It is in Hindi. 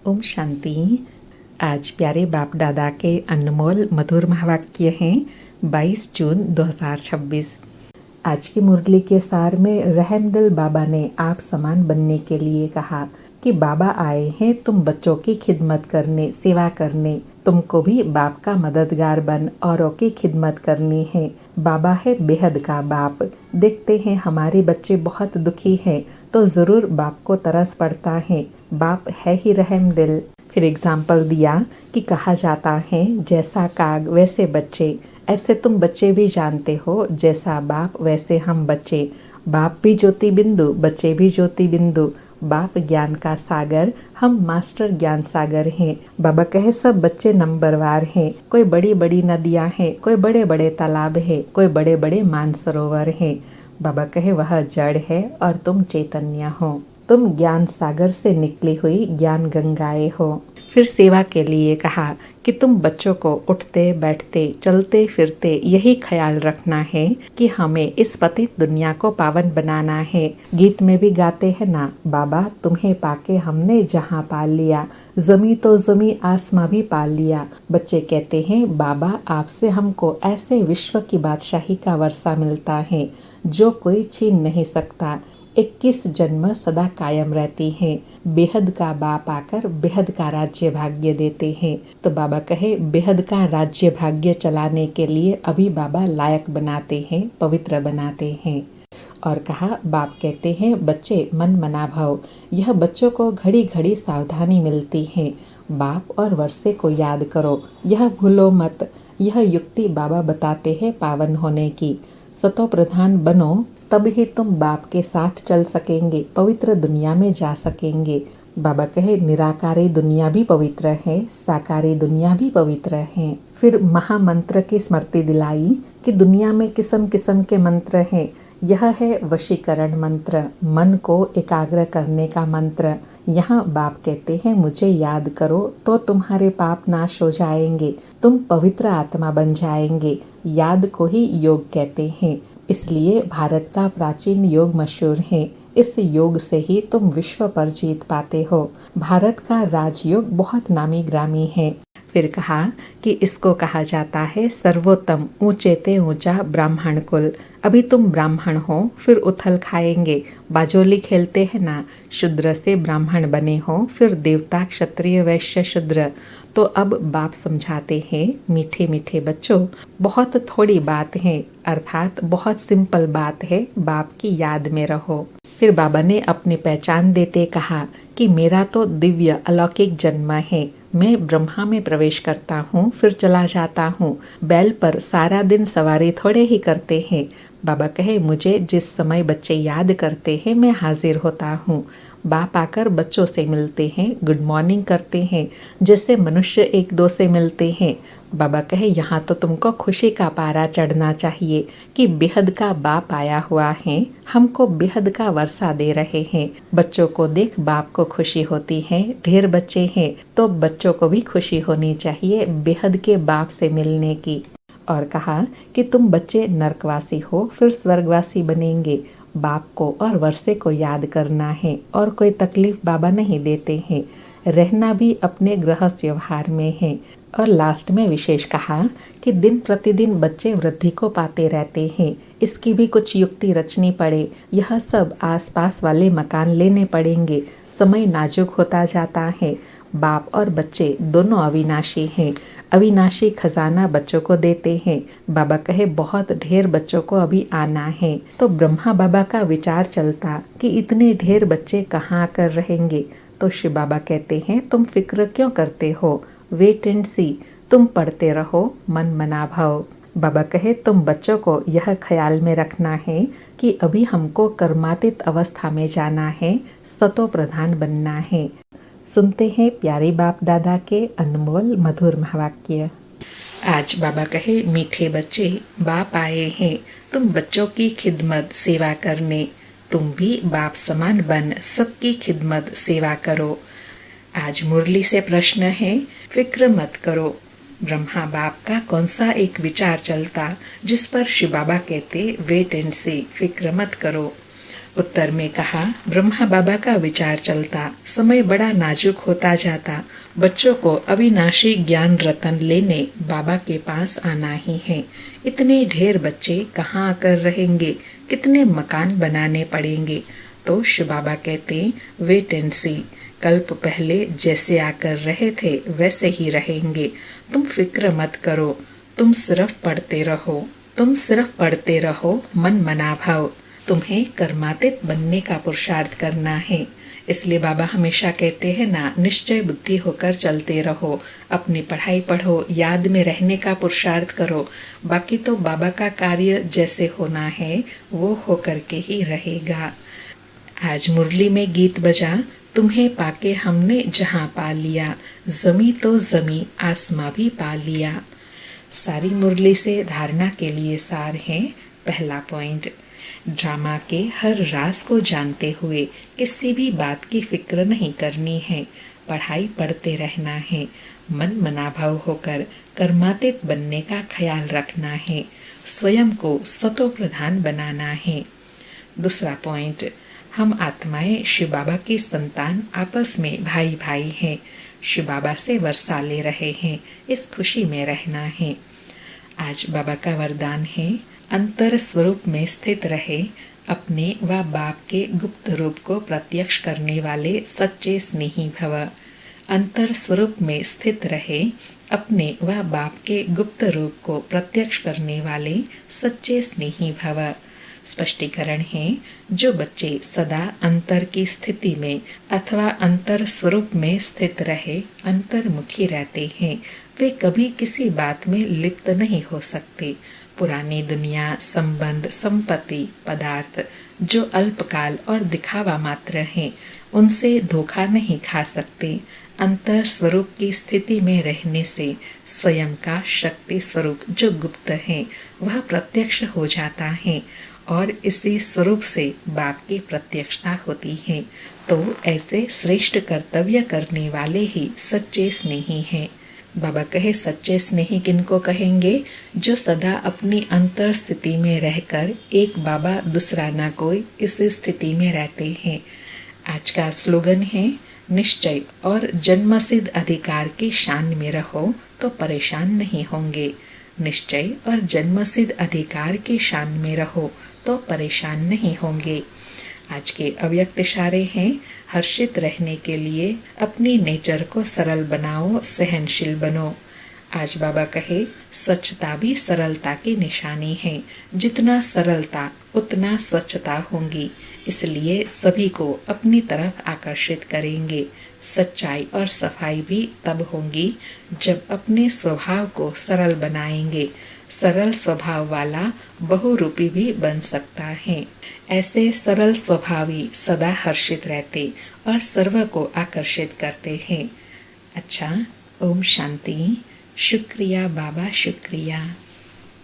ओम शांति। आज प्यारे बाप दादा के अनमोल मधुर महावाक्य हैं 22 जून 2026। आज की मुरली के सार में रहमदिल बाबा ने आप समान बनने के लिए कहा कि बाबा आए हैं तुम बच्चों की खिदमत करने, सेवा करने। तुमको भी बाप का मददगार बन औरों की खिदमत करनी है। बाबा है बेहद का बाप। देखते हैं हमारे बच्चे बहुत दुखी हैं तो ज़रूर बाप को तरस पड़ता है। बाप है ही रहमदिल। फिर एग्जाम्पल दिया कि कहा जाता है जैसा काग वैसे बच्चे। ऐसे तुम बच्चे भी जानते हो, जैसा बाप वैसे हम बच्चे। बाप भी ज्योति बिंदु, बच्चे भी ज्योति बिंदु। बाप ज्ञान का सागर, हम मास्टर ज्ञान सागर हैं। बाबा कहे सब बच्चे नंबरवार हैं। कोई बड़ी बड़ी नदियां हैं, कोई बड़े बड़े तालाब हैं, कोई बड़े बड़े मानसरोवर हैं। बाबा कहे वह जड़ है और तुम चैतन्य हो। तुम ज्ञान सागर से निकली हुई ज्ञान गंगाएं हो। फिर सेवा के लिए कहा कि तुम बच्चों को उठते बैठते चलते फिरते यही ख्याल रखना है कि हमें इस पतित दुनिया को पावन बनाना है। गीत में भी गाते हैं ना, बाबा तुम्हें पाके हमने जहां पाल लिया, जमी तो जमी आसमां भी पाल लिया। बच्चे कहते हैं बाबा आपसे हमको ऐसे विश्व की बादशाही का वर्षा मिलता है जो कोई छीन नहीं सकता। 21 जन्म सदा कायम रहती हैं। बेहद का बाप आकर बेहद का राज्य भाग्य देते हैं। तो बाबा कहे बेहद का राज्य भाग्य चलाने के लिए अभी बाबा लायक बनाते हैं, पवित्र बनाते हैं। और कहा बाप कहते हैं बच्चे मन मना भव। यह बच्चों को घड़ी घड़ी सावधानी मिलती है। बाप और वर्षे को याद करो, यह भूलो मत। यह युक्ति बाबा बताते हैं पावन होने की। सतो प्रधान बनो तब ही तुम बाप के साथ चल सकेंगे, पवित्र दुनिया में जा सकेंगे। बाबा कहे निराकारी दुनिया भी पवित्र है, साकारी दुनिया भी पवित्र है। फिर महामंत्र की स्मृति दिलाई कि दुनिया में किस्म किस्म के मंत्र हैं। यह है वशीकरण मंत्र, मन को एकाग्र करने का मंत्र। यहाँ बाप कहते हैं मुझे याद करो तो तुम्हारे पाप नाश हो जाएंगे, तुम पवित्र आत्मा बन जाएंगे। याद को ही योग कहते हैं, इसलिए भारत का प्राचीन योग मशहूर है। इस योग से ही तुम विश्व पर जीत पाते हो। भारत का राजयोग बहुत नामी ग्रामी है। फिर कहा कि इसको कहा जाता है सर्वोत्तम, ऊंचे ते ऊंचा ब्राह्मण कुल। अभी तुम ब्राह्मण हो, फिर उथल खाएंगे। बाजोली खेलते हैं ना, शूद्र से ब्राह्मण बने हो, फिर देवता क्षत्रिय वैश्य शूद्र। तो अब बाप समझाते हैं मीठे मीठे बच्चों, बहुत थोड़ी बात है, अर्थात बहुत सिंपल बात है, बाप की याद में रहो। फिर बाबा ने अपनी पहचान देते कहा कि मेरा तो दिव्य अलौकिक जन्म है। मैं ब्रह्मा में प्रवेश करता हूँ, फिर चला जाता हूँ। बैल पर सारा दिन सवारी थोड़े ही करते हैं। बाबा कहे मुझे जिस समय बच्चे याद करते हैं मैं हाजिर होता हूँ। बाप आकर बच्चों से मिलते हैं, गुड मॉर्निंग करते हैं, जैसे मनुष्य एक दो से मिलते हैं। बाबा कहे यहाँ तो तुमको खुशी का पारा चढ़ना चाहिए कि बेहद का बाप आया हुआ है, हमको बेहद का वर्षा दे रहे हैं। बच्चों को देख बाप को खुशी होती है। ढेर बच्चे हैं तो बच्चों को भी खुशी होनी चाहिए बेहद के बाप से मिलने की। और कहा कि तुम बच्चे नरकवासी हो, फिर स्वर्गवासी बनेंगे। बाप को और वर्षे को याद करना है और कोई तकलीफ बाबा नहीं देते हैं। रहना भी अपने गृहस्थ व्यवहार में है। और लास्ट में विशेष कहा कि दिन प्रतिदिन बच्चे वृद्धि को पाते रहते हैं, इसकी भी कुछ युक्ति रचनी पड़े। यह सब आसपास वाले मकान लेने पड़ेंगे। समय नाजुक होता जाता है। बाप और बच्चे दोनों अविनाशी हैं। अविनाशी खजाना बच्चों को देते हैं। बाबा कहे बहुत ढेर बच्चों को अभी आना है। तो ब्रह्मा बाबा का विचार चलता कि इतने ढेर बच्चे कहाँ आकर रहेंगे। तो शिव बाबा कहते हैं तुम फिक्र क्यों करते हो, वेट एंड सी, तुम पढ़ते रहो, मन मना भाव। बाबा कहे तुम बच्चों को यह ख्याल में रखना है कि अभी हमको कर्मातीत अवस्था में जाना है, सतो प्रधान बनना है। सुनते हैं प्यारे बाप दादा के अनमोल मधुर महावाक्य। आज बाबा कहे मीठे बच्चे, बाप आए हैं तुम बच्चों की खिदमत सेवा करने। तुम भी बाप समान बन सबकी खिदमत सेवा करो। आज मुरली से प्रश्न है, फिक्र मत करो। ब्रह्मा बाप का कौन सा एक विचार चलता जिस पर शिव बाबा कहते वेट एंड सी, फिक्र मत करो। उत्तर में कहा, ब्रह्मा बाबा का विचार चलता, समय बड़ा नाजुक होता जाता, बच्चों को अविनाशी ज्ञान रतन लेने बाबा के पास आना ही है। इतने ढेर बच्चे कहाँ आकर रहेंगे, कितने मकान बनाने पड़ेंगे। तो शिव बाबा कहते, वेट एंड सी, कल्प पहले जैसे आकर रहे थे वैसे ही रहेंगे। तुम फिक्र मत करो, तुम सिर्फ पढ़ते रहो, तुम सिर्फ पढ़ते रहो, मन मना भाव। तुम्हें कर्मातीत बनने का पुरुषार्थ करना है। इसलिए बाबा हमेशा कहते हैं ना, निश्चय बुद्धि होकर चलते रहो, अपनी पढ़ाई पढ़ो, याद में रहने का पुरुषार्थ करो। बाकी तो बाबा का कार्य जैसे होना है वो होकर के ही रहेगा। आज मुरली में गीत बजा, तुम्हें पाके हमने जहां पा लिया, जमी तो जमी आसमां भी पा लिया। सारी मुरली से धारणा के लिए सार है। पहला पॉइंट, ड्रामा के हर राज को जानते हुए किसी भी बात की फिक्र नहीं करनी है। पढ़ाई पढ़ते रहना है, मन मनाभाव होकर कर्मातीत बनने का ख्याल रखना है, स्वयं को सतो प्रधान बनाना है। दूसरा पॉइंट, हम आत्माएं शिव बाबा की संतान आपस में भाई भाई हैं, शिव बाबा से वर्षा ले रहे हैं, इस खुशी में रहना है। आज बाबा का वरदान है, अंतर स्वरूप में स्थित रहे, अपने व बाप के गुप्त रूप को प्रत्यक्ष करने वाले सच्चे स्नेही भव। अंतर स्वरूप में स्थित रहे, अपने व बाप के गुप्त रूप को प्रत्यक्ष करने वाले सच्चे स्नेही भव। स्पष्टीकरण है, जो बच्चे सदा अंतर की स्थिति में अथवा अंतर स्वरूप में स्थित रहे अंतर्मुखी रहते हैं, वे कभी किसी बात में लिप्त नहीं हो सकते। पुरानी दुनिया, संबंध, संपत्ति, पदार्थ जो अल्पकाल और दिखावा मात्र हैं, उनसे धोखा नहीं खा सकते। अंतर स्वरूप की स्थिति में रहने से स्वयं का शक्ति स्वरूप जो गुप्त है वह प्रत्यक्ष हो जाता है और इसी स्वरूप से बाप की प्रत्यक्षता होती है। तो ऐसे श्रेष्ठ कर्तव्य करने वाले ही सच्चे स्नेही हैं। बाबा कहे, सच्चे स्नेही किनको कहेंगे? जो सदा अपनी अंतर स्थिति में रहकर एक बाबा दूसरा ना कोई इस स्थिति में रहते हैं। आज का स्लोगन है, निश्चय और जन्मसिद्ध अधिकार की शान में रहो तो परेशान नहीं होंगे। निश्चय और जन्मसिद्ध अधिकार की शान में रहो तो परेशान नहीं होंगे। आज के अव्यक्त इशारे हैं, हर्षित रहने के लिए अपनी नेचर को सरल बनाओ, सहनशील बनो। आज बाबा कहे, स्वच्छता भी सरलता की निशानी है। जितना सरलता उतना स्वच्छता होगी, इसलिए सभी को अपनी तरफ आकर्षित करेंगे। सच्चाई और सफाई भी तब होंगी जब अपने स्वभाव को सरल बनाएंगे। सरल स्वभाव वाला बहुरूपी भी बन सकता है। ऐसे सरल स्वभावी सदा हर्षित रहते और सर्व को आकर्षित करते हैं। अच्छा, ओम शांति। शुक्रिया बाबा, शुक्रिया।